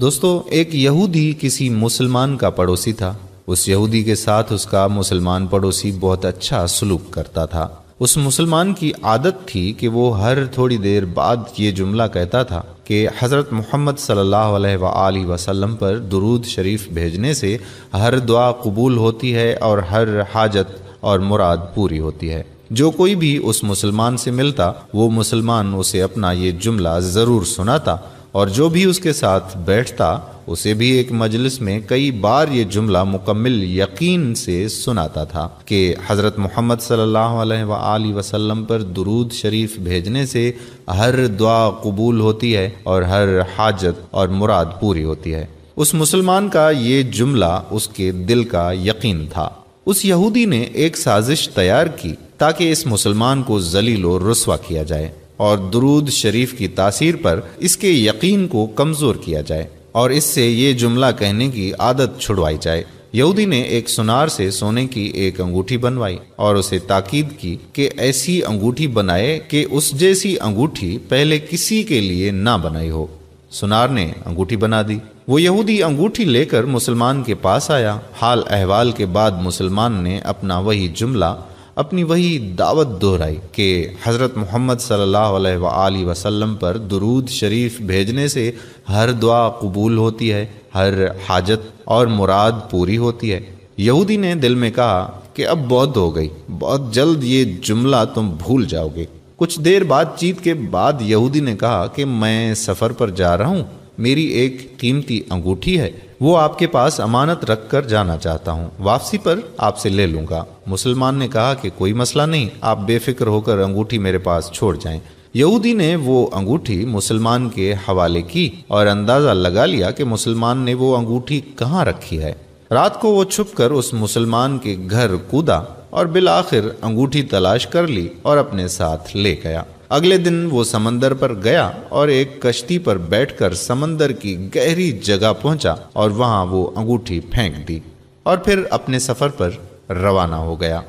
دوستو، ایک یہودی کسی مسلمان کا پڑوسی تھا۔ اس یہودی کے ساتھ اس کا مسلمان پڑوسی بہت اچھا سلوک کرتا تھا۔ اس مسلمان کی عادت تھی کہ وہ ہر تھوڑی دیر بعد یہ جملہ کہتا تھا کہ حضرت محمد صلی اللہ علیہ وآلہ وسلم پر درود شریف بھیجنے سے ہر دعا قبول ہوتی ہے اور ہر حاجت اور مراد پوری ہوتی ہے۔ جو کوئی بھی اس مسلمان سے ملتا وہ مسلمان اسے اپنا یہ جملہ ضرور سناتا، اور جو بھی اس کے ساتھ بیٹھتا اسے بھی ایک مجلس میں کئی بار یہ جملہ مکمل یقین سے سناتا تھا کہ حضرت محمد صلی اللہ علیہ وآلہ وسلم پر درود شریف بھیجنے سے ہر دعا قبول ہوتی ہے اور ہر حاجت اور مراد پوری ہوتی ہے۔ اس مسلمان کا یہ جملہ اس کے دل کا یقین تھا۔ اس یہودی نے ایک سازش تیار کی تاکہ اس مسلمان کو ذلیل و رسوا کیا جائے اور درود شریف کی تاثیر پر اس کے یقین کو کمزور کیا جائے اور اس سے یہ جملہ کہنے کی عادت چھڑوائی جائے۔ یہودی نے ایک سنار سے سونے کی ایک انگوٹھی بنوائی اور اسے تاکید کی کہ ایسی انگوٹھی بنائے کہ اس جیسی انگوٹھی پہلے کسی کے لیے نہ بنائی ہو۔ سنار نے انگوٹھی بنا دی۔ وہ یہودی انگوٹھی لے کر مسلمان کے پاس آیا۔ حال احوال کے بعد مسلمان نے اپنا وہی جملہ، اپنی وہی دعوت دہرائی کہ حضرت محمد صلی اللہ علیہ وآلہ وسلم پر درود شریف بھیجنے سے ہر دعا قبول ہوتی ہے، ہر حاجت اور مراد پوری ہوتی ہے۔ یہودی نے دل میں کہا کہ اب بہت ہو گئی، بہت جلد یہ جملہ تم بھول جاؤ گے۔ کچھ دیر بات چیت کے بعد یہودی نے کہا کہ میں سفر پر جا رہا ہوں، میری ایک قیمتی انگوٹھی ہے، وہ آپ کے پاس امانت رکھ کر جانا چاہتا ہوں، واپسی پر آپ سے لے لوں گا۔ مسلمان نے کہا کہ کوئی مسئلہ نہیں، آپ بے فکر ہو کر انگوٹھی میرے پاس چھوڑ جائیں۔ یہودی نے وہ انگوٹھی مسلمان کے حوالے کی اور اندازہ لگا لیا کہ مسلمان نے وہ انگوٹھی کہاں رکھی ہے۔ رات کو وہ چھپ کر اس مسلمان کے گھر کودا اور بالآخر انگوٹھی تلاش کر لی اور اپنے ساتھ لے گیا۔ اگلے دن وہ سمندر پر گیا اور ایک کشتی پر بیٹھ کر سمندر کی گہری جگہ پہنچا اور وہاں وہ انگوٹھی پھینک دی اور پھر اپنے سفر پر روانہ ہو گیا۔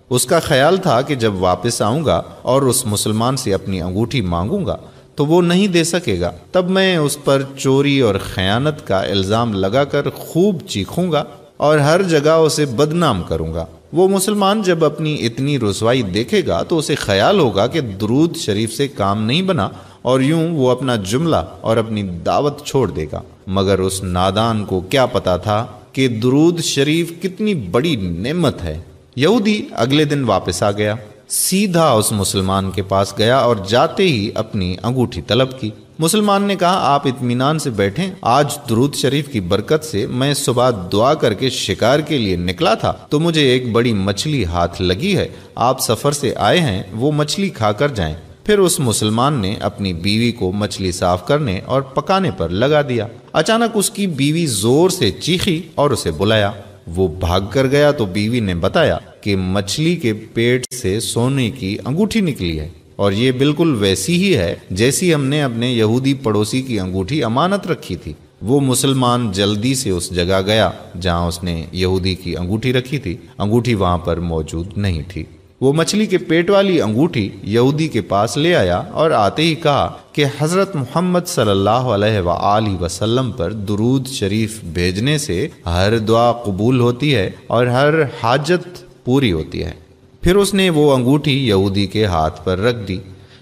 اس کا خیال تھا کہ جب واپس آؤں گا اور اس مسلمان سے اپنی انگوٹھی مانگوں گا تو وہ نہیں دے سکے گا، تب میں اس پر چوری اور خیانت کا الزام لگا کر خوب چیخوں گا اور ہر جگہ اسے بدنام کروں گا۔ وہ مسلمان جب اپنی اتنی رسوائی دیکھے گا تو اسے خیال ہوگا کہ درود شریف سے کام نہیں بنا اور یوں وہ اپنا جملہ اور اپنی دعوت چھوڑ دے گا۔ مگر اس نادان کو کیا پتا تھا کہ درود شریف کتنی بڑی نعمت ہے۔ یہودی اگلے دن واپس آ گیا، سیدھا اس مسلمان کے پاس گیا اور جاتے ہی اپنی انگوٹھی طلب کی۔ مسلمان نے کہا آپ اطمینان سے بیٹھیں، آج درود شریف کی برکت سے میں صبح دعا کر کے شکار کے لیے نکلا تھا تو مجھے ایک بڑی مچھلی ہاتھ لگی ہے، آپ سفر سے آئے ہیں، وہ مچھلی کھا کر جائیں۔ پھر اس مسلمان نے اپنی بیوی کو مچھلی صاف کرنے اور پکانے پر لگا دیا۔ اچانک اس کی بیوی زور سے چیخی اور اسے بلایا۔ وہ بھاگ کر گیا تو بیوی نے بتایا کہ مچھلی کے پیٹ سے سونے کی انگوٹھی نکلی ہے اور یہ بالکل ویسی ہی ہے جیسی ہم نے اپنے یہودی پڑوسی کی انگوٹھی امانت رکھی تھی۔ وہ مسلمان جلدی سے اس جگہ گیا جہاں اس نے یہودی کی انگوٹھی رکھی تھی۔ انگوٹھی وہاں پر موجود نہیں تھی۔ وہ مچھلی کے پیٹ والی انگوٹھی یہودی کے پاس لے آیا اور آتے ہی کہا کہ حضرت محمد صلی اللہ علیہ وآلہ وسلم پر درود شریف بھیجنے سے ہر دعا قبول ہوتی ہے اور ہر حاجت پوری ہوتی ہے۔ پھر اس نے وہ انگوٹھی یہودی کے ہاتھ پر رکھ دی۔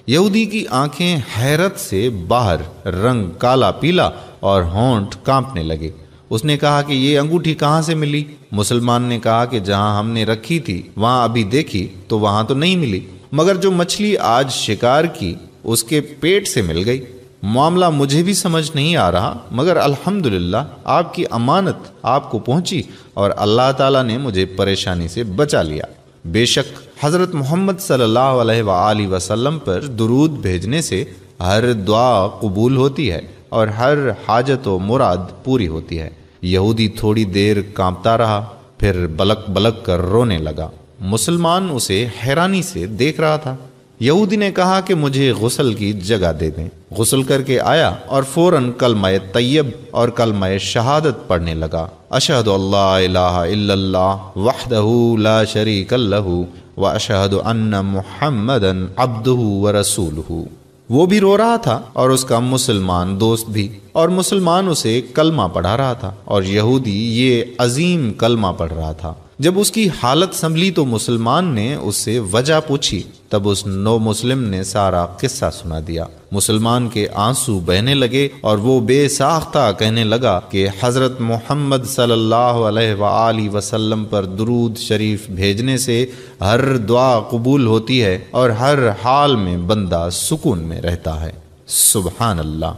یہودی کی آنکھیں حیرت سے باہر، رنگ کالا پیلا اور ہونٹ کانپنے لگے۔ اس نے کہا کہ یہ انگوٹھی کہاں سے ملی؟ مسلمان نے کہا کہ جہاں ہم نے رکھی تھی وہاں ابھی دیکھی تو وہاں تو نہیں ملی، مگر جو مچھلی آج شکار کی اس کے پیٹ سے مل گئی۔ معاملہ مجھے بھی سمجھ نہیں آ رہا، مگر الحمدللہ آپ کی امانت آپ کو پہنچی اور اللہ تعالیٰ نے مجھے پریشانی سے بچا لیا۔ بے شک حضرت محمد صلی اللہ علیہ وآلہ وسلم پر درود بھیجنے سے ہر دعا قبول ہوتی ہے اور ہر حاجت و مراد پوری ہوتی ہے۔ یہودی تھوڑی دیر کانپتا رہا، پھر بلک بلک کر رونے لگا۔ مسلمان اسے حیرانی سے دیکھ رہا تھا۔ یہودی نے کہا کہ مجھے غسل کی جگہ دے دیں۔ غسل کر کے آیا اور فوراً کلمہ طیب اور کلمہ شہادت پڑھنے لگا۔ اشہد اللہ الہ الا اللہ وحدہ لا شریک لہ واشہد ان محمدا عبدہ ورسولہ۔ وہ بھی رو رہا تھا اور اس کا مسلمان دوست بھی، اور مسلمان اسے کلمہ پڑھا رہا تھا اور یہودی یہ عظیم کلمہ پڑھ رہا تھا۔ جب اس کی حالت سنبھلی تو مسلمان نے اس سے وجہ پوچھی، تب اس نو مسلم نے سارا قصہ سنا دیا۔ مسلمان کے آنسو بہنے لگے اور وہ بے ساختہ کہنے لگا کہ حضرت محمد صلی اللہ علیہ وآلہ وسلم پر درود شریف بھیجنے سے ہر دعا قبول ہوتی ہے اور ہر حال میں بندہ سکون میں رہتا ہے۔ سبحان اللہ۔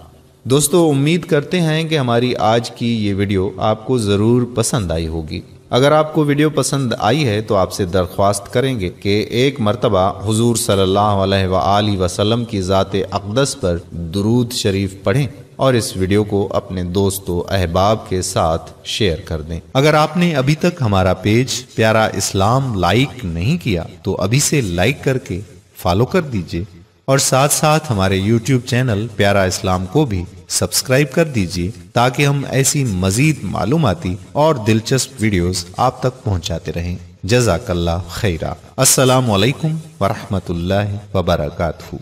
دوستو، امید کرتے ہیں کہ ہماری آج کی یہ ویڈیو آپ کو ضرور پسند آئی ہوگی۔ اگر آپ کو ویڈیو پسند آئی ہے تو آپ سے درخواست کریں گے کہ ایک مرتبہ حضور صلی اللہ علیہ وآلہ وسلم کی ذات اقدس پر درود شریف پڑھیں اور اس ویڈیو کو اپنے دوست و احباب کے ساتھ شیئر کر دیں۔ اگر آپ نے ابھی تک ہمارا پیج پیارا اسلام لائک نہیں کیا تو ابھی سے لائک کر کے فالو کر دیجئے، اور ساتھ ساتھ ہمارے یوٹیوب چینل پیارا اسلام کو بھی سبسکرائب کر دیجئے تاکہ ہم ایسی مزید معلوماتی اور دلچسپ ویڈیوز آپ تک پہنچاتے رہیں۔ جزاک اللہ خیرہ۔ السلام علیکم ورحمۃ اللہ وبرکاتہ۔